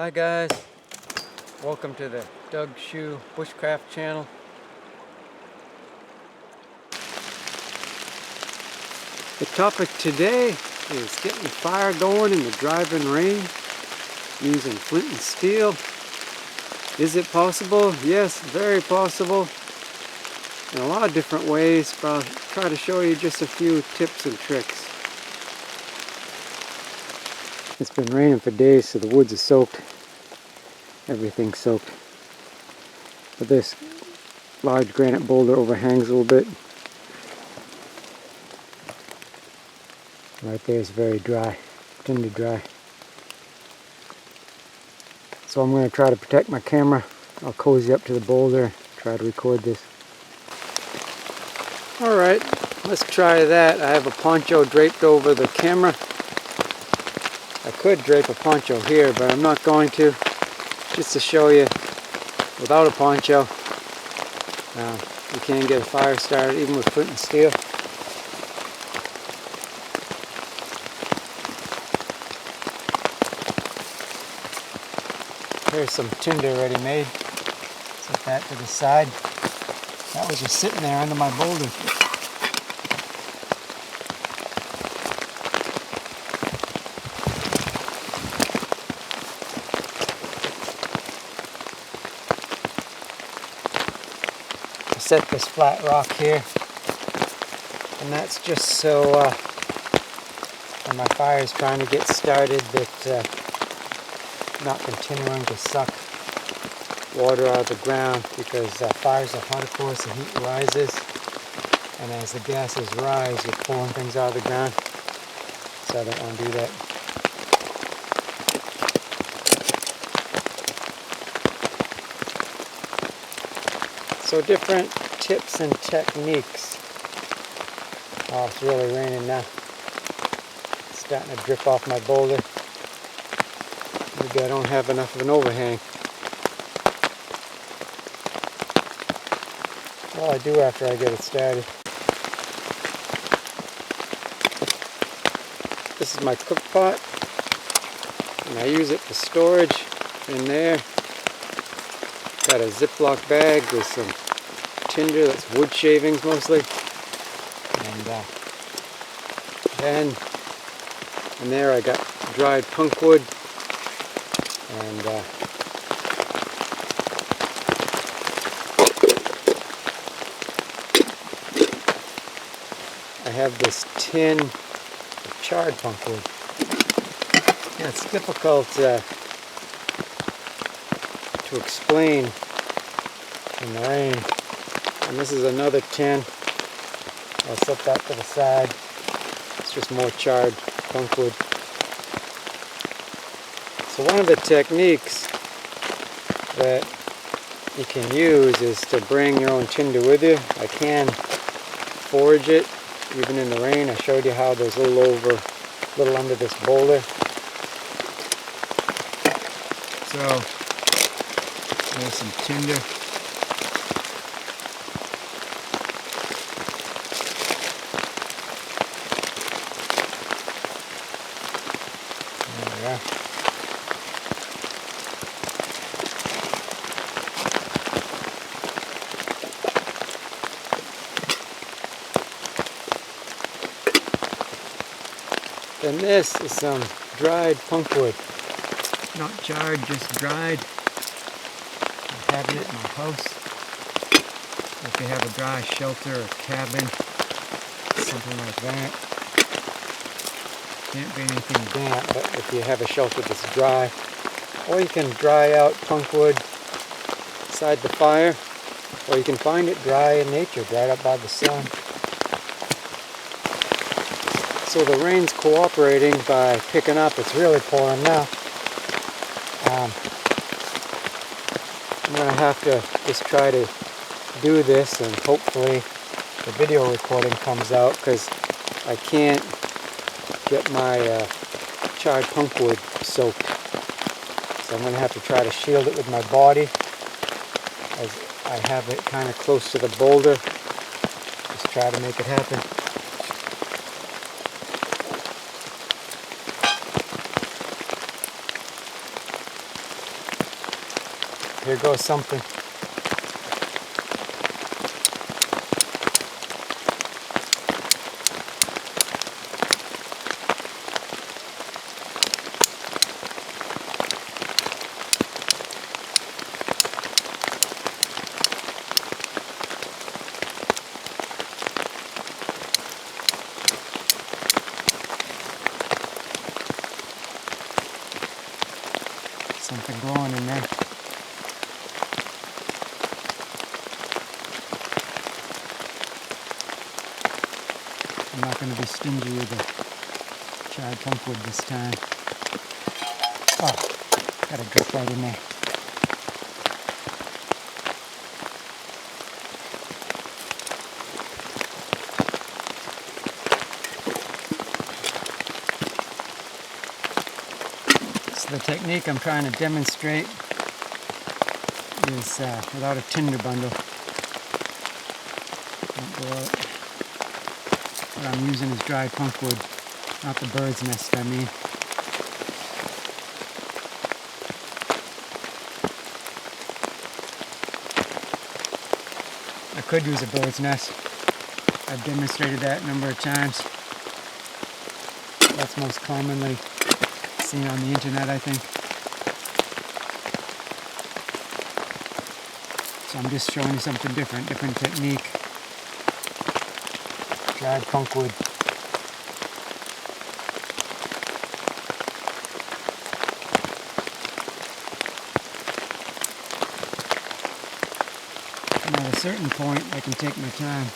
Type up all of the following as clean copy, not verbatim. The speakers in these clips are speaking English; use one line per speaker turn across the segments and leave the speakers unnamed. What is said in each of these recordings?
Hi guys, welcome to the Doug Shoe Bushcraft channel. The topic today is getting the fire going in the driving rain using flint and steel. Is it possible? Yes, very possible. In a lot of different ways, but I'll try to show you just a few tips and tricks. It's been raining for days, so the woods are soaked. Everything's soaked. But this large granite boulder overhangs a little bit. Right there is very dry, tinder dry. So I'm going to try to protect my camera. I'll cozy up to the boulder, try to record this. Alright, let's try that. I have a poncho draped over the camera. I could drape a poncho here, but I'm not going to. Just to show you, without a poncho, you can get a fire started even with flint and steel. Here's some tinder already made. Set that to the side. That was just sitting there under my boulder. Set this flat rock here, and that's just so when my fire is trying to get started, that not continuing to suck water out of the ground, because fires are hot, of course, the heat rises, and as the gases rise, you're pulling things out of the ground, so I don't want to do that. So different tips and techniques. Oh, it's really raining now. It's starting to drip off my boulder. Maybe I don't have enough of an overhang. Well, I do after I get it started. This is my cook pot, and I use it for storage in there. Got a Ziploc bag with some tinder, that's wood shavings mostly, and then in there I got dried punk wood, and I have this tin of charred punk wood. Yeah, it's difficult to explain in the rain. And this is another tin. I'll set that to the side. It's just more charred punk wood. So one of the techniques that you can use is to bring your own tinder with you. I can forage it even in the rain. I showed you how there's a little under this boulder. So there's some tinder. There we are. Then this is some dried punk wood. Not charred, just dried. I'm having it in my house. If you have a dry shelter or cabin, something like that. Can't be anything damp, but if you have a shelter that's dry, or you can dry out punk wood beside the fire, or you can find it dry in nature, dried up by the sun. So the rain's cooperating by picking up. It's really pouring now. I'm going to have to just try to do this, and hopefully the video recording comes out, because I can't get my charred punk wood soaked. So I'm going to have to try to shield it with my body, as I have it kind of close to the boulder. Just try to make it happen. here goes something. Something glowing in there. I'm not going to be stingy with the charred punkwood this time. Oh, got a drip right in there. The technique I'm trying to demonstrate is without a tinder bundle. What I'm using is dry punkwood, not the bird's nest, I mean. I could use a bird's nest. I've demonstrated that a number of times. That's most commonly seen on the internet, I think. So I'm just showing you something different technique. Dried punkwood. And at a certain point, I can take my time.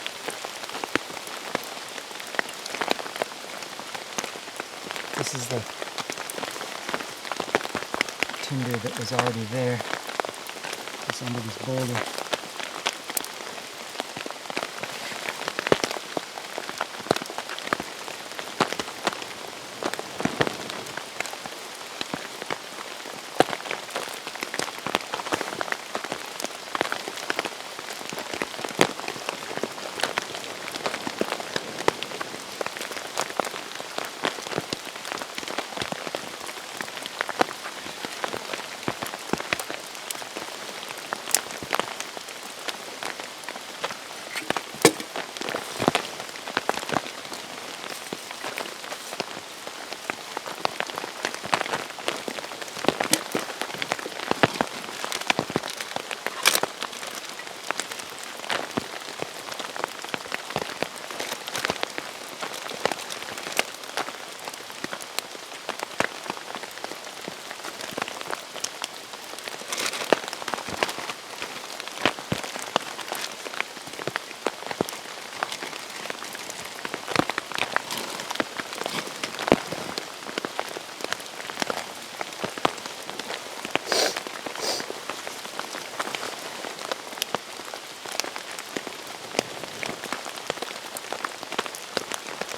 This is the tinder that was already there. It's under this boulder.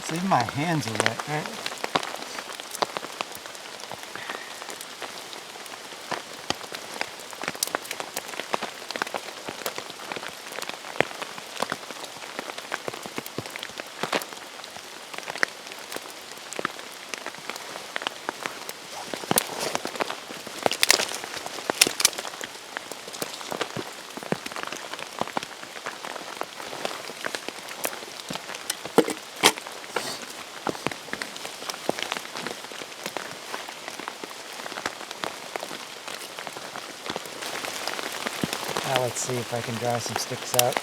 So even my hands are wet, right? Now let's see if I can dry some sticks out.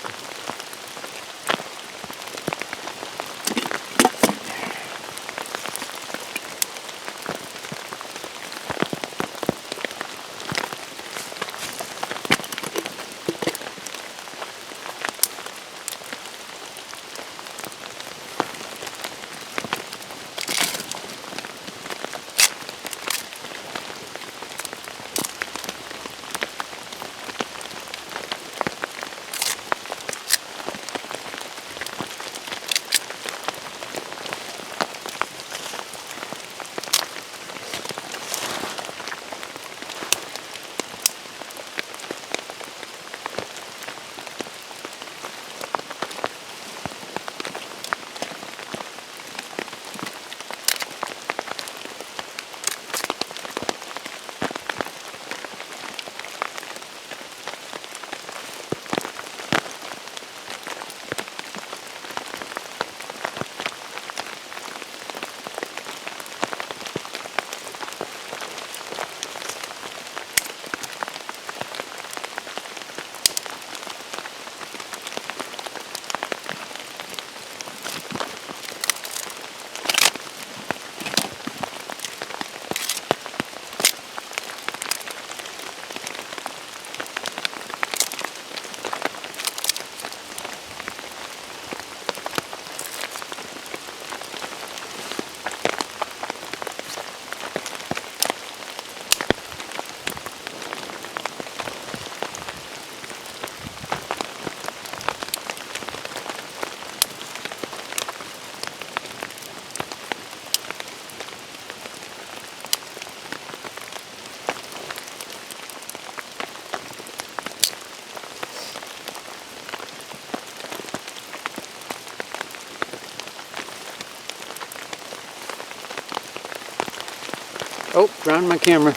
Oh, drowned my camera.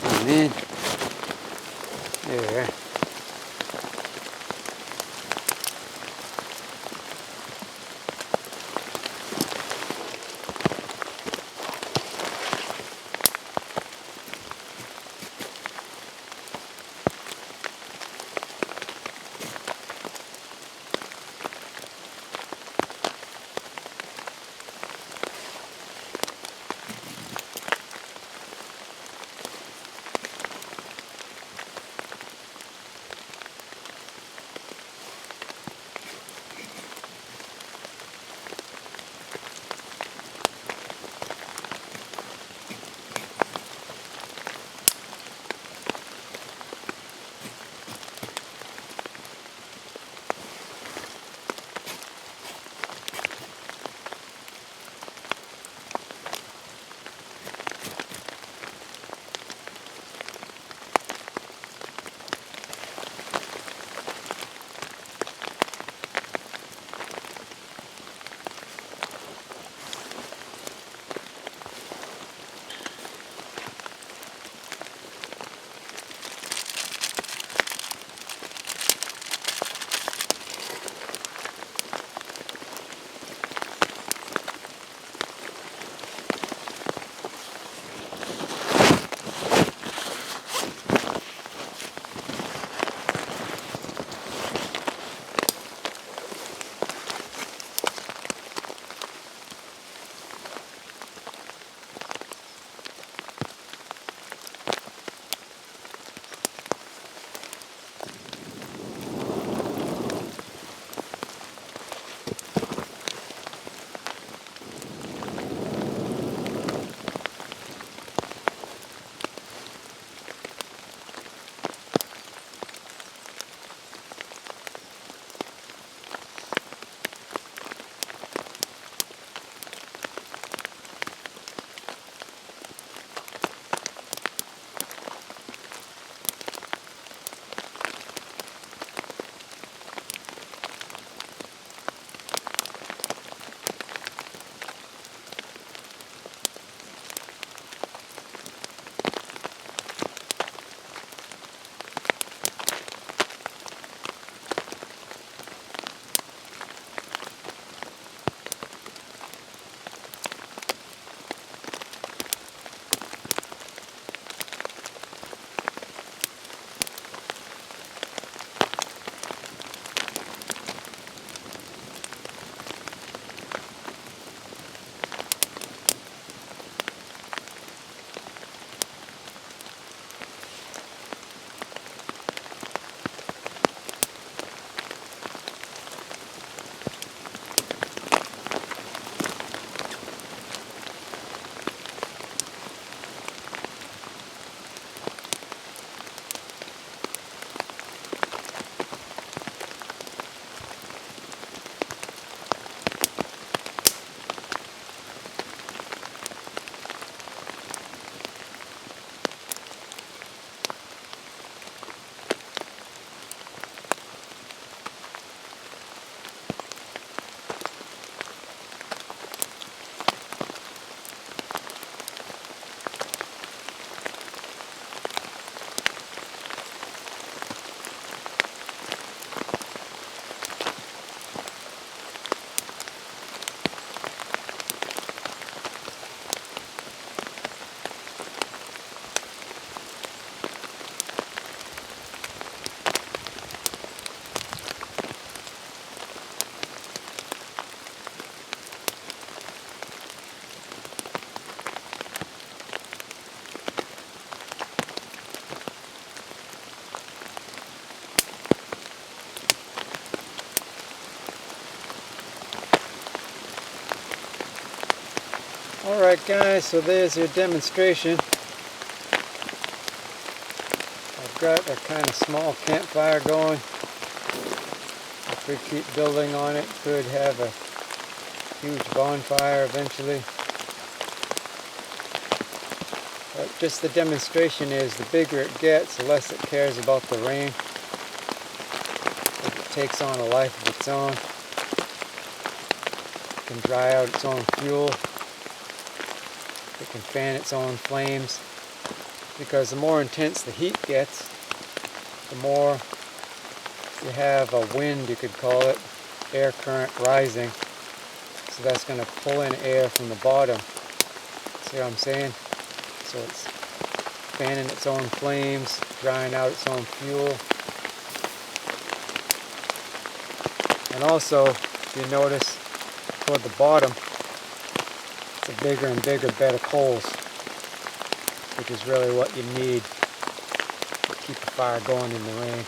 Oh man. There. Alright guys, so there's your demonstration. I've got a kind of small campfire going. If we keep building on it, could have a huge bonfire eventually. But just the demonstration is, the bigger it gets, the less it cares about the rain. It takes on a life of its own. It can dry out its own fuel. It can fan its own flames, because the more intense the heat gets, the more you have a wind, you could call it, air current rising. So that's going to pull in air from the bottom. See what I'm saying? So it's fanning its own flames, drying out its own fuel. And also, if you notice, toward the bottom, it's a bigger and bigger bed of coals, which is really what you need to keep the fire going in the rain.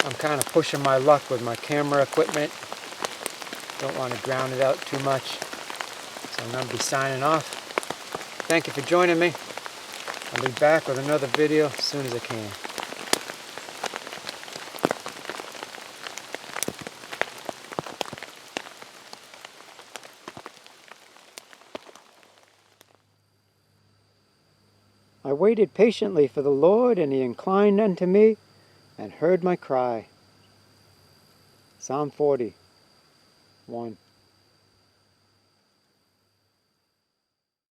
I'm kind of pushing my luck with my camera equipment. Don't want to drown it out too much. So I'm going to be signing off. Thank you for joining me. I'll be back with another video as soon as I can. I waited patiently for the Lord, and he inclined unto me and heard my cry. Psalm 40, 1.